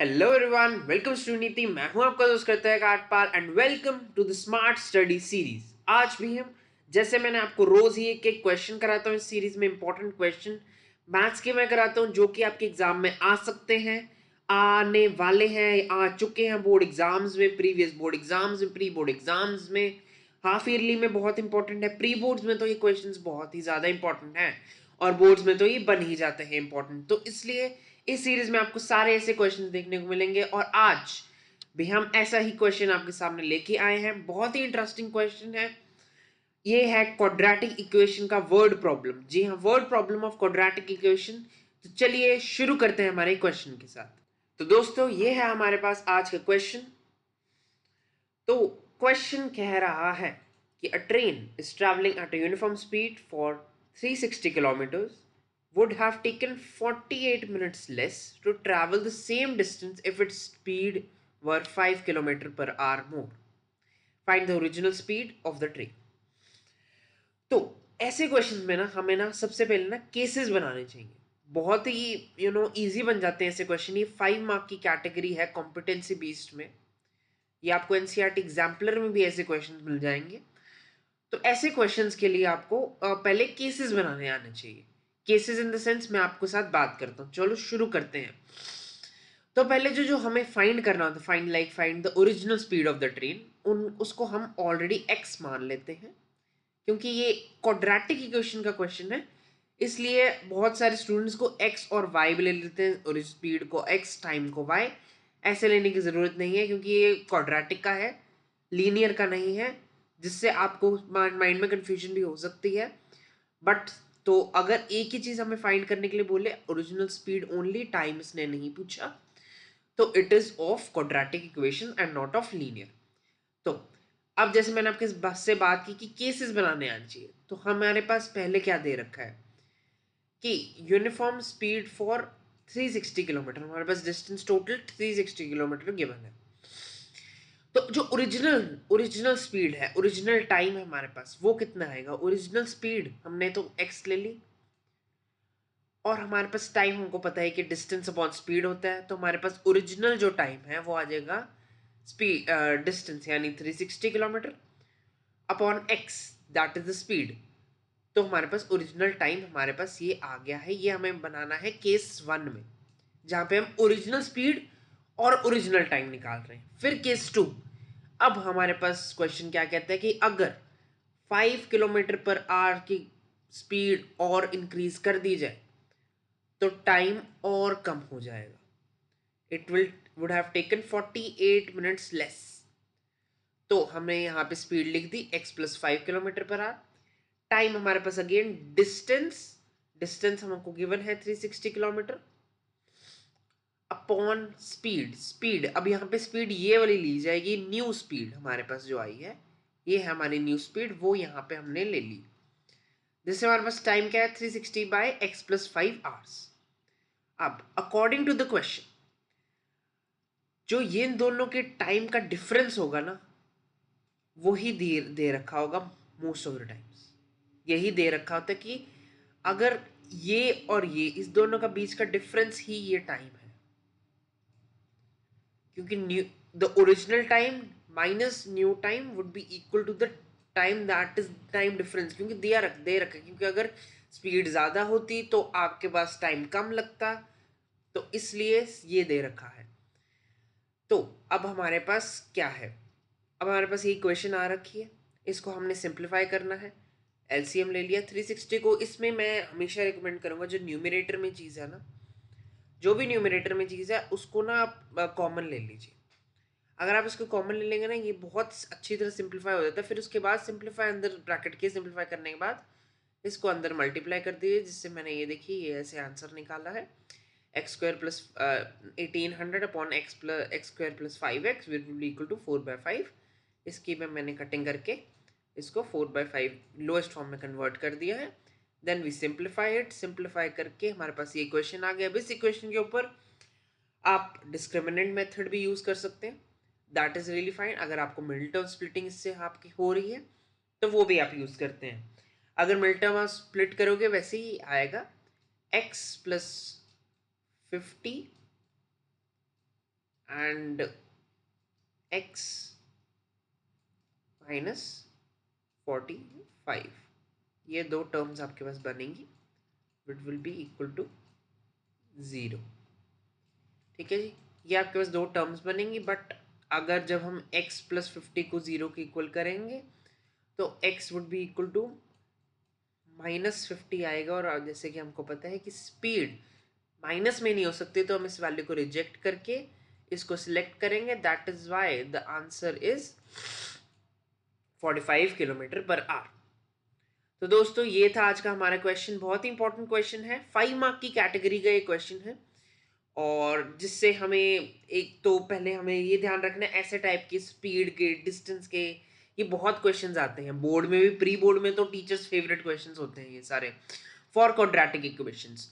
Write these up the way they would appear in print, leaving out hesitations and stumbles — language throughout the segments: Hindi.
हेलो एवरीवन, वेलकम टू नीति। मैं हूं आपका दोस्त करता है काटपाल and welcome to the smart study series. आज भी हम जैसे मैंने आपको रोज ही एक एक क्वेश्चन कराता हूं इस सीरीज में, इंपॉर्टेंट क्वेश्चन मैथ्स के मैं कराता हूं जो कि आपके एग्जाम में आ सकते हैं, आने वाले हैं, आ चुके हैं बोर्ड एग्जाम्स में, प्रीवियस बोर्ड एग्जाम्स में, प्री बोर्ड एग्जाम्स में, हाफ ईयरली में बहुत इंपॉर्टेंट है, प्री बोर्ड्स में तो ये क्वेश्चंस बहुत ही ज्यादा इंपॉर्टेंट है और बोर्ड्स में तो ये बन ही जाते हैं इंपॉर्टेंट। तो इसलिए इस सीरीज में आपको सारे ऐसे क्वेश्चन देखने को मिलेंगे और आज भी हम ऐसा ही क्वेश्चन आपके सामने लेके आए हैं। बहुत ही इंटरेस्टिंग क्वेश्चन है। ये है क्वाड्रेटिक इक्वेशन का वर्ड प्रॉब्लम। जी हाँ, word problem of quadratic equation. तो चलिए शुरू करते हैं हमारे क्वेश्चन के साथ। तो दोस्तों, ये है हमारे पास आज का क्वेश्चन। तो क्वेश्चन कह रहा है कि अ train is travelling at a uniform speed for 360 kilometers would have taken 48 minutes less to travel the same distance if its speed were 5 kilometer per hour more. Find the original speed of the train. तो ऐसे क्वेश्चन में ना हमें ना सबसे पहले ना केसेस बनाने चाहिए। बहुत ही इजी बन जाते हैं ऐसे क्वेश्चन। ये 5 मार्क की कैटेगरी है कॉम्पिटेंसी बेस्ड में। ये आपको एनसीईआरटी एग्जाम्पलर में भी ऐसे क्वेश्चन मिल जाएंगे। तो ऐसे क्वेश्चंस के लिए आपको पहले केसेस बनाने आने चाहिए। केसेस इन द सेंस मैं आपके साथ बात करता हूँ। चलो शुरू करते हैं। तो पहले जो जो हमें फाइंड करना होता है, find the original speed of the train, उन उसको हम ऑलरेडी एक्स मान लेते हैं क्योंकि ये क्वाड्रेटिक इक्वेशन का क्वेश्चन है। इसलिए बहुत सारे स्टूडेंट्स को एक्स और वाई भी ले लेते हैं और स्पीड को एक्स टाइम को वाई। ऐसे लेने की ज़रूरत नहीं है क्योंकि ये क्वाड्रेटिक का है, लीनियर का नहीं है, जिससे आपको माइंड में कंफ्यूजन भी हो सकती है। बट तो अगर एक ही चीज़ हमें फाइंड करने के लिए बोले, ओरिजिनल स्पीड ओनली, टाइम इसने नहीं पूछा, तो it is of quadratic equation and not of linear. तो अब जैसे मैंने आपके बस से बात की कि केसेस बनाने आने चाहिए, तो हमारे पास पहले क्या दे रखा है कि यूनिफॉर्म स्पीड फॉर 360 किलोमीटर, हमारे पास डिस्टेंस टोटल 360 किलोमीटर गिवन है। तो जो ओरिजिनल ओरिजिनल स्पीड है, ओरिजिनल टाइम है हमारे पास, वो कितना आएगा? ओरिजिनल स्पीड हमने तो एक्स ले ली और हमारे पास टाइम हमको पता है कि डिस्टेंस अपॉन स्पीड होता है। तो हमारे पास ओरिजिनल जो टाइम है वो आ जाएगा स्पीड, डिस्टेंस यानी 360 kilometre upon x, that is the speed. तो हमारे पास ओरिजिनल टाइम हमारे पास ये आ गया है। ये हमें बनाना है केस 1 में, जहाँ पे हम ओरिजिनल स्पीड और ओरिजिनल टाइम निकाल रहे हैं। फिर केस 2। अब हमारे पास क्वेश्चन क्या कहता है कि अगर 5 किलोमीटर पर आवर की स्पीड और इंक्रीज कर दी जाए तो टाइम और कम हो जाएगा। It will would have taken 48 minutes less. तो हमने यहाँ पे स्पीड लिख दी x plus 5 kilometre per hour. Time हमारे पास अगेन डिस्टेंस, डिस्टेंस हमको गिवन है 360 किलोमीटर अपॉन स्पीड। स्पीड अब यहाँ पे स्पीड ये वाली ली जाएगी, न्यू स्पीड हमारे पास जो आई है ये है हमारी न्यू स्पीड, वो यहाँ पे हमने ले ली। जिससे हमारे पास टाइम क्या है? 360 बाई एक्स प्लस 5 आवर्स। अब अकॉर्डिंग टू द क्वेश्चन, जो ये इन दोनों के टाइम का डिफरेंस होगा ना, वही दे रखा होगा मोस्ट ऑफ द टाइम्स। यही दे रखा होता है कि अगर ये और ये, इस दोनों का बीच का डिफरेंस ही ये टाइम है। क्योंकि new the original time minus new time would be equal to the time that is time difference. क्योंकि दे रखा है, क्योंकि अगर स्पीड ज़्यादा होती तो आपके पास टाइम कम लगता, तो इसलिए ये दे रखा है। तो अब हमारे पास क्या है? अब हमारे पास ये इक्वेशन आ रखी है, इसको हमने सिंप्लीफाई करना है। एलसीएम ले लिया 360 को। इसमें मैं हमेशा रिकमेंड करूंगा जो न्यूमरेटर में चीज़ है ना, जो भी न्यूमरेटर में चीज़ है उसको ना आप कॉमन ले लीजिए। अगर आप इसको कॉमन ले लेंगे ना, ये बहुत अच्छी तरह सिंप्लीफाई हो जाता है। फिर उसके बाद सिंप्लीफाई अंदर ब्रैकेट के सिंप्लीफाई करने के बाद इसको अंदर मल्टीप्लाई कर दीजिए, जिससे मैंने ये देखिए ये ऐसे आंसर निकाला है। X square plus 1800 upon x square plus 5x will be equal to 4/5। इसकी में मैंने कटिंग करके इसको 4/5 लोएस्ट फॉर्म में कन्वर्ट कर दिया है। Then we simplify it. Simplify करके हमारे पास ये इक्वेशन आ गया। अब इस इक्वेशन के ऊपर आप डिस्क्रिमिनेंट मेथड भी यूज़ कर सकते हैं, दैट इज़ रियली फाइन। अगर आपको मिडिल टर्म स्प्लिटिंग इससे आपकी हो रही है तो वो भी आप यूज़ करते हैं। अगर मिडिल टर्म आप स्प्लिट करोगे वैसे ही आएगा, x plus 50 and x minus 45, ये दो टर्म्स आपके पास बनेंगी, it will be equal to 0। ठीक है जी, ये आपके पास दो टर्म्स बनेंगी, बट अगर जब हम x प्लस 50 को 0 के इक्वल करेंगे तो x would be equal to -50 आएगा। और जैसे कि हमको पता है कि स्पीड माइनस में नहीं हो सकती, तो हम इस वैल्यू को रिजेक्ट करके इसको सिलेक्ट करेंगे। That is why the answer is 45 kilometre per hour. तो दोस्तों ये था आज का हमारा क्वेश्चन, बहुत ही इंपॉर्टेंट क्वेश्चन है, 5 मार्क की कैटेगरी का ये क्वेश्चन है। और जिससे हमें एक तो पहले हमें ये ध्यान रखना है, ऐसे टाइप के स्पीड के, डिस्टेंस के, ये बहुत क्वेश्चंस आते हैं बोर्ड में भी, प्री बोर्ड में तो टीचर्स फेवरेट क्वेश्चंस होते हैं ये सारे, फॉर क्वाड्रेटिक इक्वेशंस।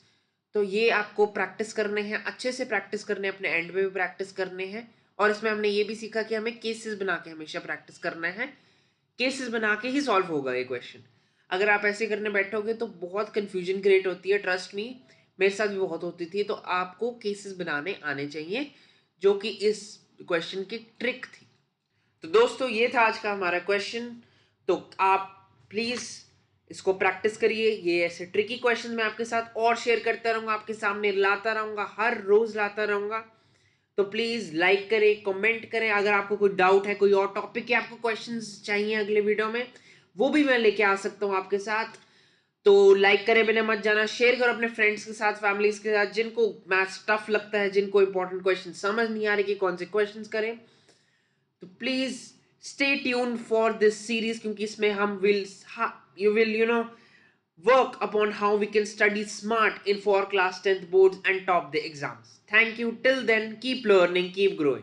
तो ये आपको प्रैक्टिस करने हैं, अच्छे से प्रैक्टिस करने हैं, अपने एंड में भी प्रैक्टिस करने हैं। और इसमें हमने ये भी सीखा कि हमें केसेस बना के हमेशा प्रैक्टिस करना है, केसेस बना के ही सॉल्व होगा ये क्वेश्चन। अगर आप ऐसे करने बैठोगे तो बहुत कंफ्यूजन क्रिएट होती है, ट्रस्ट मी, मेरे साथ भी बहुत होती थी। तो आपको केसेस बनाने आने चाहिए, जो कि इस क्वेश्चन की ट्रिक थी। तो दोस्तों ये था आज का हमारा क्वेश्चन। तो आप प्लीज इसको प्रैक्टिस करिए, ये ऐसे ट्रिकी क्वेश्चन मैं आपके साथ और शेयर करता रहूंगा, आपके सामने लाता रहूंगा, हर रोज लाता रहूंगा। तो प्लीज लाइक करें, कमेंट करें, अगर आपको कोई डाउट है, कोई और टॉपिक के आपको क्वेश्चंस चाहिए अगले वीडियो में, वो भी मैं लेके आ सकता हूँ आपके साथ। तो लाइक करें बिना मत जाना, शेयर करो अपने फ्रेंड्स के साथ, फैमिलीज के साथ, जिनको मैथ्स टफ लगता है, जिनको इंपॉर्टेंट क्वेश्चन समझ नहीं आ रहे कि कौन से क्वेश्चन करें। तो please stay tune for this series, क्योंकि इसमें हम will work upon how we can study smart in for class 10th boards and top the exams. Thank you. Till then, keep learning, keep growing.